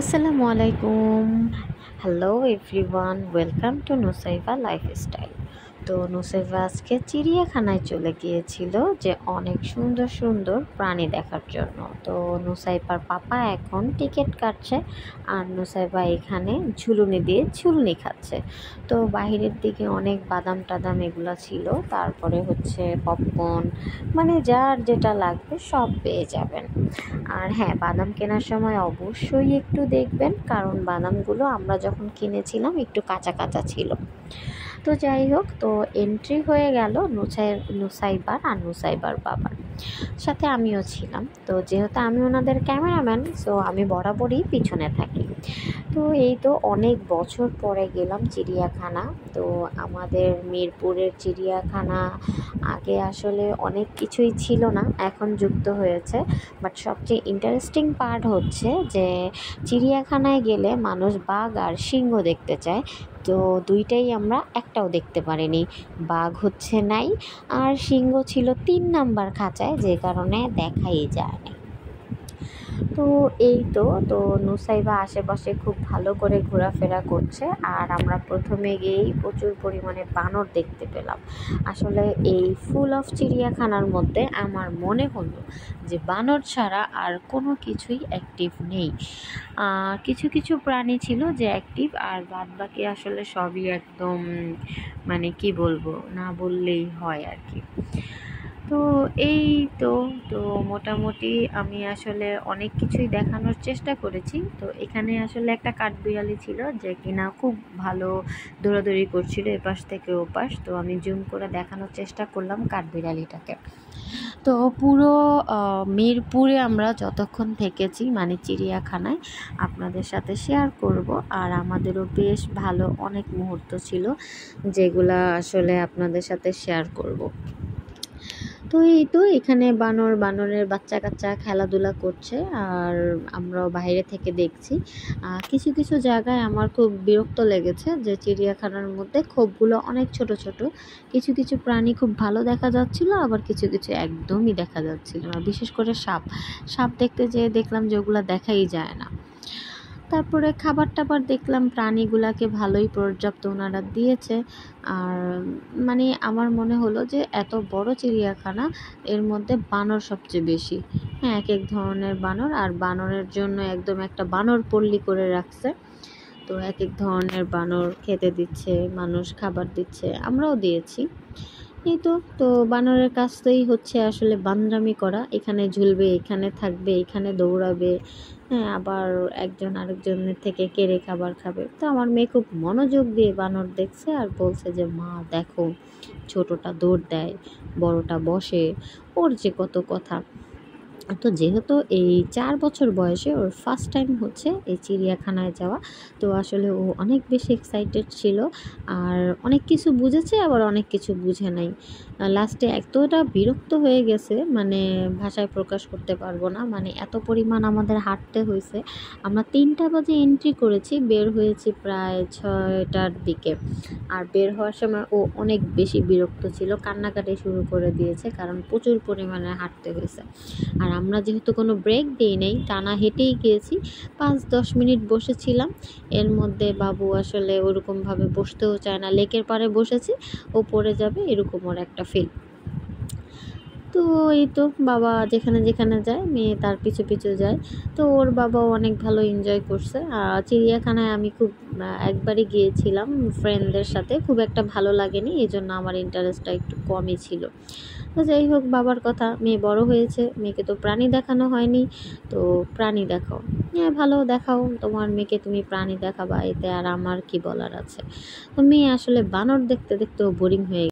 আসসালামু আলাইকুম। Hello everyone, welcome to Nusaiba lifestyle. তো নুসাইবা আজকে চিড়িয়াখানায় চলে গিয়েছিল যে অনেক সুন্দর সুন্দর প্রাণী দেখার জন্য। তো নুসাইবার পাপা এখন টিকিট কাটছে আর নুসাইবা এখানে ঝুলুনি দিয়ে ঝুলনি খাচ্ছে। তো বাহিরের দিকে অনেক বাদাম টাদাম এগুলো ছিল, তারপরে হচ্ছে পপকর্ন, মানে যার যেটা লাগবে সব পেয়ে যাবেন। আর হ্যাঁ, বাদাম কেনার সময় অবশ্যই একটু দেখবেন, কারণ বাদামগুলো আমরা যখন কিনেছিলাম একটু কাঁচা কাঁচা ছিল। তো যাই হোক, তো এন্ট্রি হয়ে গেল নুসাইবার আর নুসাইবার বাবার সাথে আমিও ছিলাম। তো যেহেতু আমি ওনাদের ক্যামেরাম্যান, সো আমি বরাবরই পিছনে থাকি। তো এই তো অনেক বছর পরে গেলাম চিড়িয়াখানা। তো আমাদের মিরপুরের চিড়িয়াখানা আগে আসলে অনেক কিছুই ছিল না, এখন যুক্ত হয়েছে। বাট সবচেয়ে ইন্টারেস্টিং পার্ট হচ্ছে যে চিড়িয়াখানায় গেলে মানুষ বাঘ আর সিংহ দেখতে চায়, তো দুইটাই আমরা একটাও দেখতে পারিনি। বাঘ হচ্ছে নাই, আর সিংহ ছিল 3 নাম্বার খাঁচায়, যে কারণে দেখাই যায় না। তো এই তো তো নুসাইবা আশেপাশে খুব ভালো করে ঘোরাফেরা করছে, আর আমরা প্রথমে গিয়েই প্রচুর পরিমাণে বানর দেখতে পেলাম। আসলে এই ফুল অফ চিড়িয়াখানার মধ্যে আমার মনে হলো যে বানর ছাড়া আর কোনো কিছুই অ্যাক্টিভ নেই। কিছু কিছু প্রাণী ছিল যে অ্যাক্টিভ, আর বাদ বাকি আসলে সবই একদম, মানে কি বলবো, না বললেই হয় আর কি। তো এই তো তো মোটামুটি আমি আসলে অনেক কিছুই দেখানোর চেষ্টা করেছি। তো এখানে আসলে একটা কাঠবিড়ালি ছিল যে কিনা খুব ভালো দৌড়াদৌড়ি করছিল এপাশ থেকে ওপাশ। তো আমি জুম করে দেখানোর চেষ্টা করলাম কাঠবিড়ালিটাকে। তো পুরো মিরপুরে আমরা যতক্ষণ থেকেছি, মানে চিড়িয়াখানায়, আপনাদের সাথে শেয়ার করব। আর আমাদেরও বেশ ভালো অনেক মুহূর্ত ছিল যেগুলা আসলে আপনাদের সাথে শেয়ার করব। তো এই তো এখানে বানরের বাচ্চা কাচ্চা খেলাধুলা করছে, আর আমরাও বাইরে থেকে দেখছি। কিছু কিছু জায়গায় আমার খুব বিরক্ত লেগেছে যে চিড়িয়াখানার মধ্যে খোপগুলো অনেক ছোট ছোট। কিছু কিছু প্রাণী খুব ভালো দেখা যাচ্ছিল, আবার কিছু কিছু একদমই দেখা যাচ্ছিল না। বিশেষ করে সাপ সাপ দেখতে যেয়ে দেখলাম যে ওগুলো দেখাই যায় না। তারপরে খাবার টাবার দেখলাম প্রাণীগুলাকে ভালোই পর্যাপ্ত ওনারা দিয়েছে। আর মানে আমার মনে হলো যে এত বড় চিড়িয়াখানা, এর মধ্যে বানর সবচেয়ে বেশি। হ্যাঁ, এক এক ধরনের বানর, আর বানরের জন্য একদম একটা বানর পল্লী করে রাখছে। তো এক এক ধরনের বানর খেতে দিচ্ছে, মানুষ খাবার দিচ্ছে, আমরাও দিয়েছি। এই তো তো বানরের কাজটাই হচ্ছে আসলে বান্দরামি করা, এখানে ঝুলবে, এখানে থাকবে, এখানে দৌড়াবে। হ্যাঁ, আবার একজন আরেকজনের থেকে কেড়ে খাবার খাবে। তো আমার মেয়ে খুব মনোযোগ দিয়ে বানর দেখছে আর বলছে যে মা দেখো, ছোটটা দৌড় দেয়, বড়টা বসে, ওর যে কত কথা। তো যেহেতু এই 4 বছর বয়সে ওর ফার্স্ট টাইম হচ্ছে এই চিড়িয়াখানায় যাওয়া, তো আসলে ও অনেক বেশি এক্সাইটেড ছিল। আর অনেক কিছু বুঝেছে, আবার অনেক কিছু বুঝে নাই। লাস্টে এতটা বিরক্ত হয়ে গেছে, মানে ভাষায় প্রকাশ করতে পারবো না। মানে এত পরিমাণ আমাদের হাঁটতে হয়েছে। আমরা 3টা বাজে এন্ট্রি করেছি, বের হয়েছি প্রায় 6টার দিকে। আর বের হওয়ার সময় ও অনেক বেশি বিরক্ত ছিল, কান্নাকাটি শুরু করে দিয়েছে, কারণ প্রচুর পরিমাণে হাঁটতে হয়েছে। আর আমরা যেহেতু কোনো ব্রেক দিই নাই, টানা হেঁটেই গিয়েছি, 5-10 মিনিট বসেছিলাম। এর মধ্যে বাবু আসলে ওরকমভাবে বসতেও চায় না, লেকের পাড়ে বসেছি, ও পড়ে যাবে এরকম ওর একটা ফিল। তো এই তো বাবা যেখানে যেখানে যায়, মেয়ে তার পিছু পিছু যায়। তো ওর বাবাও অনেক ভালো এনজয় করছে। আর চিড়িয়াখানায় আমি খুব একবারই গিয়েছিলাম ফ্রেন্ডদের সাথে, খুব একটা ভালো লাগেনি, এই জন্য আমার ইন্টারেস্টটা একটু কমই ছিল। তো যাই হোক, বাবার কথা, মেয়ে বড় হয়েছে, মেয়েকে তো প্রাণী দেখানো হয়নি, তো প্রাণী দেখাও। হ্যাঁ, ভালো দেখাও, তোমার মেয়েকে তুমি প্রাণী দেখাবা, এতে আর আমার কি বলার আছে। তো মেয়ে আসলে বানর দেখতে দেখতেও বোরিং হয়ে